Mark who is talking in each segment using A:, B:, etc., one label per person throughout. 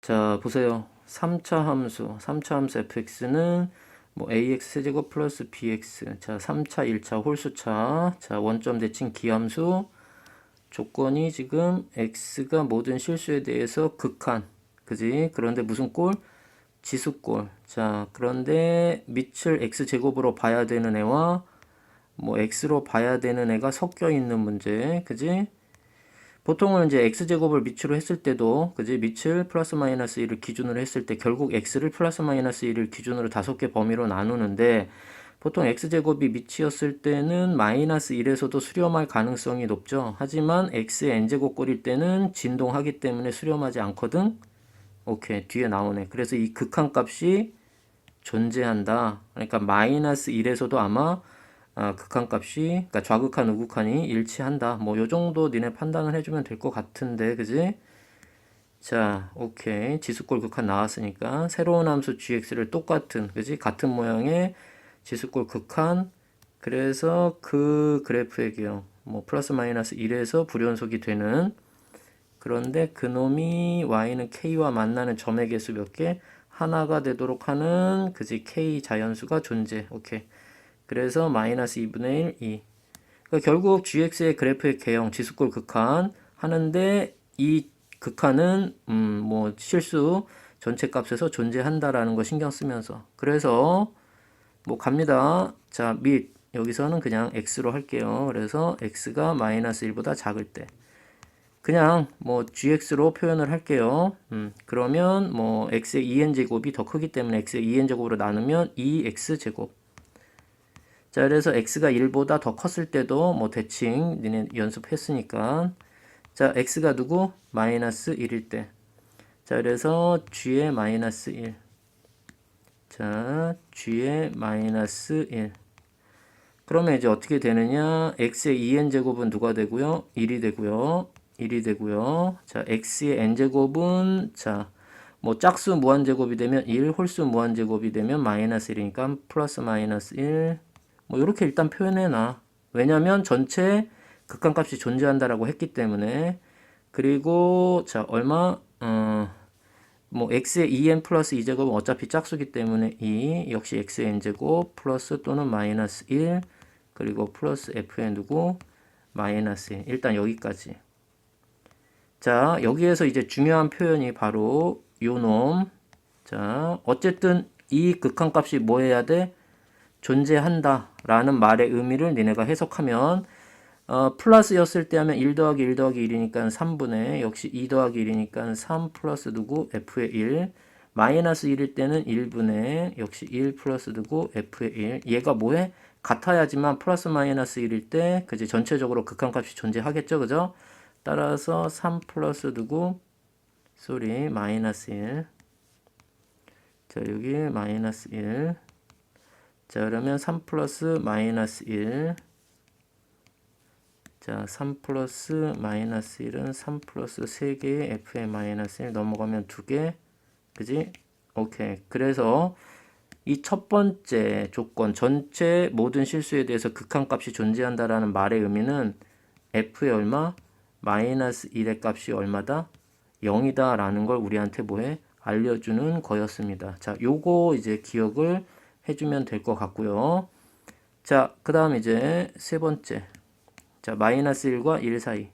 A: 자, 보세요. 3차 함수 fx는 뭐 ax 세제곱 플러스 bx. 자, 3차, 1차 홀수차. 자, 원점 대칭 기함수. 조건이 지금 x가 모든 실수에 대해서 극한. 그지? 그런데 무슨 꼴? 지수꼴. 자, 그런데 밑을 x제곱으로 봐야 되는 애와 뭐 x로 봐야 되는 애가 섞여 있는 문제. 그지? 보통은 이제 x제곱을 밑으로 했을 때도, 그지? 밑을 플러스 마이너스 1을 기준으로 했을 때 결국 x를 플러스 마이너스 1을 기준으로 5개 범위로 나누는데, 보통 x제곱이 밑이었을 때는 마이너스 1에서도 수렴할 가능성이 높죠. 하지만 x의 n제곱 꼴일 때는 진동하기 때문에 수렴하지 않거든. 오케이, 뒤에 나오네. 그래서 이 극한값이 존재한다. 그러니까 마이너스 1에서도 아마 극한값이, 그러니까 좌극한 우극한이 일치한다. 뭐 요 정도 니네 판단을 해주면 될 것 같은데, 그지? 자, 오케이. 지수꼴 극한 나왔으니까 새로운 함수 gx를 똑같은, 그지? 같은 모양의 지수꼴 극한. 그래서 그 그래프의 기형, 뭐 플러스 마이너스 1에서 불연속이 되는. 그런데 그놈이 y는 k와 만나는 점의 개수 몇 개? 하나가 되도록 하는, 그지? k 자연수가 존재. 오케이. 그래서 마이너스 2분의 1, 2. 그러니까 결국 gx의 그래프의 개형, 지수꼴 극한 하는데 이 극한은 뭐 실수 전체 값에서 존재한다라는 거 신경 쓰면서. 그래서 뭐 갑니다. 자, 밑 여기서는 그냥 x로 할게요. 그래서 x가 마이너스 1보다 작을 때 그냥 뭐 gx로 표현을 할게요. 그러면 뭐 x의 2n제곱이 더 크기 때문에 x의 2n제곱으로 나누면 2x제곱. 자, 그래서 x가 1보다 더 컸을 때도 뭐 대칭 니네 연습했으니까. 자, x가 누구? 마이너스 1일 때. 자, 그래서 g의 마이너스 1. 자, g의 마이너스 1. 그러면 이제 어떻게 되느냐? x의 2n제곱은 누가 되고요? 1이 되고요. 1이 되고요. 자, x의 n제곱은 자, 뭐 짝수 무한제곱이 되면 1, 홀수 무한제곱이 되면 마이너스 1이니까 플러스 마이너스 1. 뭐 이렇게 일단 표현해놔. 왜냐면 전체 극한값이 존재한다라고 했기 때문에. 그리고 자, 얼마? 뭐 x의 2n 플러스 2제곱은 어차피 짝수기 때문에 2, 역시 x의 n제곱 플러스 또는 마이너스 1, 그리고 플러스 f의 누구? 마이너스 1. 일단 여기까지. 자, 여기에서 이제 중요한 표현이 바로 요 놈. 자, 어쨌든 이 극한값이 뭐 해야 돼? 존재한다 라는 말의 의미를 니네가 해석하면 플러스였을 때 하면 1 더하기 1 더하기 1이니까 3분의 역시 2 더하기 1이니까 3 플러스 누구? f의 1. 마이너스 1일 때는 1분의 역시 1 플러스 누구? f의 1. 얘가 뭐해? 같아야지만 플러스 마이너스 1일 때 그지 전체적으로 극한값이 존재하겠죠. 그죠? 따라서 3 플러스 누구? 마이너스 1. 자, 여기 마이너스 1. 자, 그러면 3 플러스 마이너스 1. 자, 3 플러스 마이너스 1은 3 플러스 3개의 f의 마이너스 1 넘어가면 2개. 그지? 오케이. 그래서 이 첫 번째 조건, 전체 모든 실수에 대해서 극한값이 존재한다라는 말의 의미는 f의 얼마? 마이너스 1의 값이 얼마다? 0이다 라는 걸 우리한테 뭐해? 알려주는 거였습니다. 자, 요거 이제 기억을 해주면 될 것 같고요. 자, 그 다음 이제 세 번째. 자, 마이너스 1과 1 사이.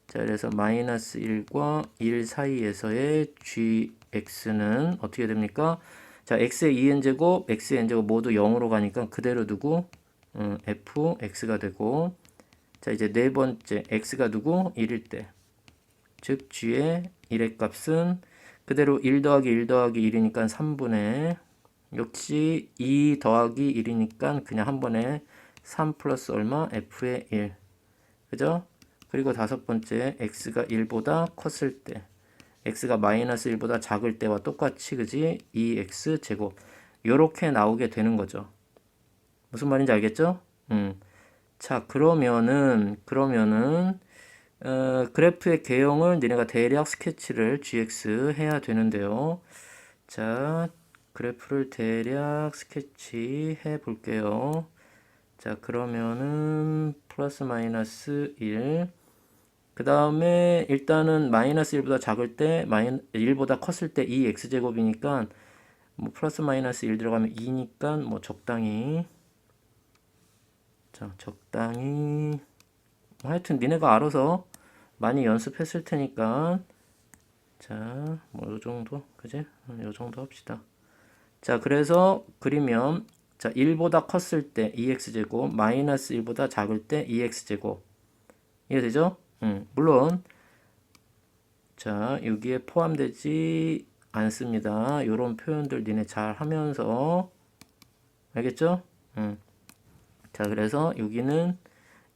A: 자, 그래서 마이너스 1과 1 사이에서의 gx는 어떻게 됩니까? 자, x의 2n제곱, x의 n제곱 모두 0으로 가니까 그대로 두고 fx가 되고, 자, 이제 네 번째 x가 누구? 1일 때. 즉 g의 1의 값은 그대로 1 더하기 1 더하기 1이니까 3분의 역시 2 더하기 1이니까 그냥 한 번에 3 플러스 얼마? f의 1. 그죠? 그리고 다섯 번째 x가 1보다 컸을 때 x가 마이너스 1보다 작을 때와 똑같이 그지? 2x 제곱 요렇게 나오게 되는 거죠. 무슨 말인지 알겠죠? 자, 그러면은 그래프의 개형을 니네가 대략 스케치를 gx 해야 되는데요. 자, 그래프를 대략 스케치 해 볼게요. 자, 그러면은 플러스 마이너스 1. 그 다음에 일단은 마이너스 1보다 작을 때 1보다 컸을 때 2x제곱이니까 뭐 플러스 마이너스 1 들어가면 2니까 뭐 적당히 하여튼 니네가 알아서 많이 연습했을 테니까 자 뭐 요정도 그지? 요정도 합시다. 자 그래서 그리면 자 1보다 컸을 때 2x제곱 마이너스 1보다 작을 때 2x제곱 이해되죠? 물론 자 여기에 포함되지 않습니다. 요런 표현들 니네 잘 하면서 알겠죠? 자 그래서 여기는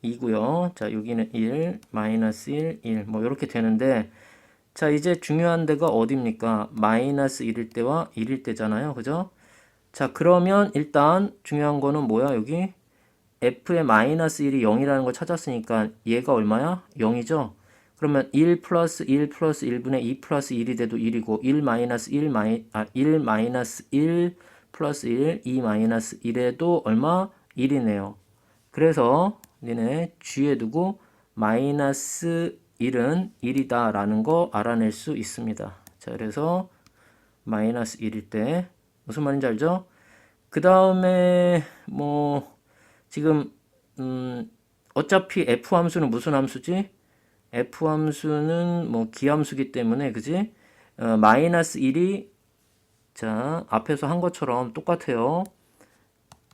A: 2고요. 자 여기는 1 마이너스 1 1 뭐 이렇게 되는데 자 이제 중요한 데가 어딥니까? 마이너스 1일 때와 1일 때잖아요. 그죠? 자 그러면 일단 중요한 거는 뭐야 여기? f의 마이너스 1이 0이라는 걸 찾았으니까 얘가 얼마야? 0이죠? 그러면 1 플러스 1 플러스 1분의 2 플러스 1이 돼도 1이고 1 마이너스 1 마이너스 1 플러스 1 2 마이너스 1에도 얼마? 1이네요. 그래서 니네 G에 두고 마이너스 1은 1이다 라는 거 알아낼 수 있습니다. 자 그래서 마이너스 1일 때 무슨 말인지 알죠? 그 다음에 뭐 지금 어차피 f 함수는 무슨 함수지? f 함수는 뭐 기함수기 때문에 그지? 마이너스 1이 자 앞에서 한 것처럼 똑같아요.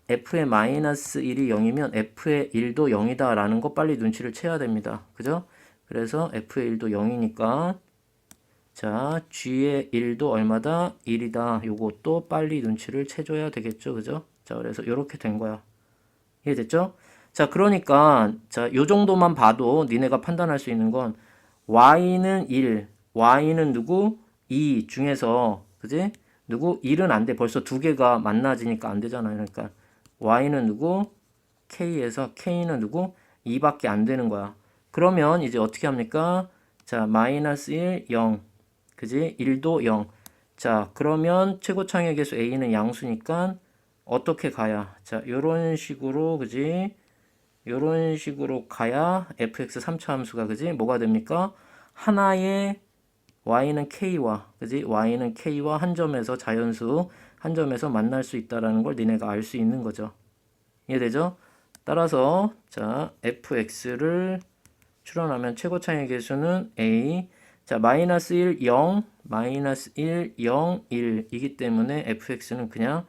A: f의 마이너스 1이 0이면 f의 1도 0이다 라는 거 빨리 눈치를 채야 됩니다. 그죠? 그래서 f의 1도 0이니까 자 g의 1도 얼마다? 1이다. 요것도 빨리 눈치를 채줘야 되겠죠. 그죠? 자 그래서 이렇게 된 거야. 이해됐죠? 자, 그러니까, 자, 요 정도만 봐도 니네가 판단할 수 있는 건, y는 1, y는 누구? 2 중에서, 그지? 누구? 1은 안 돼. 벌써 두 개가 만나지니까 안 되잖아요. 그러니까, y는 누구? k에서 k는 누구? 2밖에 안 되는 거야. 그러면 이제 어떻게 합니까? 자, 마이너스 1, 0. 그지? 1도 0. 자, 그러면 최고창의 개수 a는 양수니까, 어떻게 가야? 자, 요런 식으로, 그지? 요런 식으로 가야 fx 3차 함수가, 그지? 뭐가 됩니까? 하나의 y는 k와, 그지? y는 k와 한 점에서 자연수, 한 점에서 만날 수 있다라는 걸 니네가 알 수 있는 거죠. 이해되죠? 따라서, 자, fx를 추론하면 최고차의 개수는 a. 자, 마이너스 1, 0, 마이너스 1, 0, 1 이기 때문에 fx는 그냥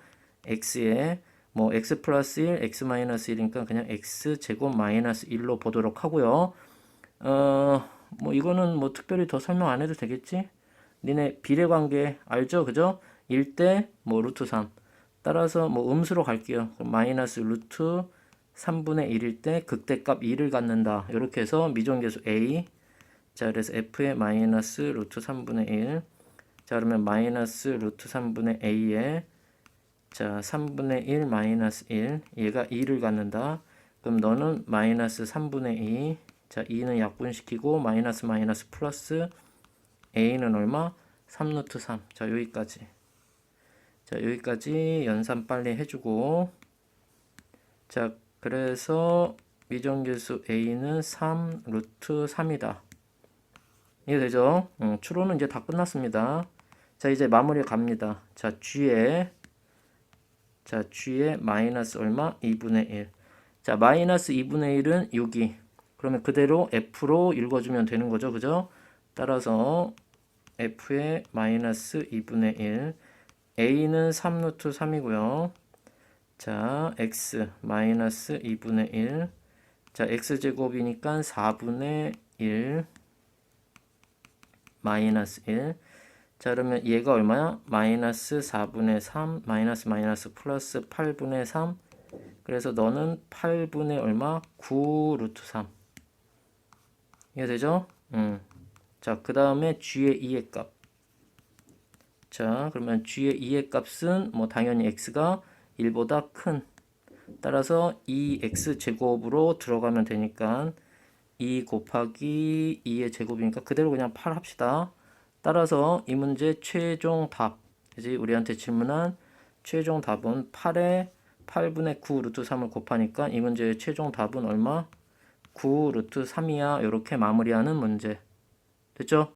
A: x에 뭐 x 플러스 1, x 마이너스 1이니까 그냥 x 제곱 마이너스 1로 보도록 하고요. 뭐 이거는 뭐 특별히 더 설명 안 해도 되겠지? 니네 비례관계 알죠? 그죠? 1대 뭐 루트 3. 따라서 뭐 음수로 갈게요. 그럼 마이너스 루트 3분의 1일 때 극대값 2를 갖는다. 이렇게 해서 미정계수 a. 자, 그래서 f의 마이너스 루트 3분의 1. 자, 그러면 마이너스 루트 3분의 a에 자, 3분의 1 마이너스 1. 얘가 2를 갖는다. 그럼 너는 마이너스 3분의 2. 자, 2는 약분시키고 마이너스 마이너스 플러스 a는 얼마? 3 루트 3. 자, 여기까지. 자, 여기까지 연산 빨리 해주고. 자, 그래서 미정계수 a는 3 루트 3이다. 이해되죠? 추론은 이제 다 끝났습니다. 자, 이제 마무리 갑니다. 자, g에 마이너스 얼마? 2분의 1. 자, 마이너스 2분의 1은 여기. 그러면 그대로 f로 읽어주면 되는 거죠. 그죠? 따라서 f의 마이너스 2분의 1. a는 3 루트 3이고요. 자, x 마이너스 2분의 1. 자, x제곱이니까 4분의 1 마이너스 1. 자, 그러면 얘가 얼마야? 마이너스 4분의 3 마이너스 마이너스 플러스 8분의 3. 그래서 너는 8분의 얼마? 9 루트 3. 이해되죠? 자, 그 다음에 g의 2의 값. 자, 그러면 g의 2의 값은 뭐 당연히 x가 1보다 큰. 따라서 2x 제곱으로 들어가면 되니까 2 곱하기 2의 제곱이니까 그대로 그냥 8 합시다. 따라서 이 문제 최종 답, 그지? 우리한테 질문한 최종 답은 8에 8분의 9 루트 3을 곱하니까 이 문제의 최종 답은 얼마? 9 루트 3이야. 이렇게 마무리하는 문제. 됐죠?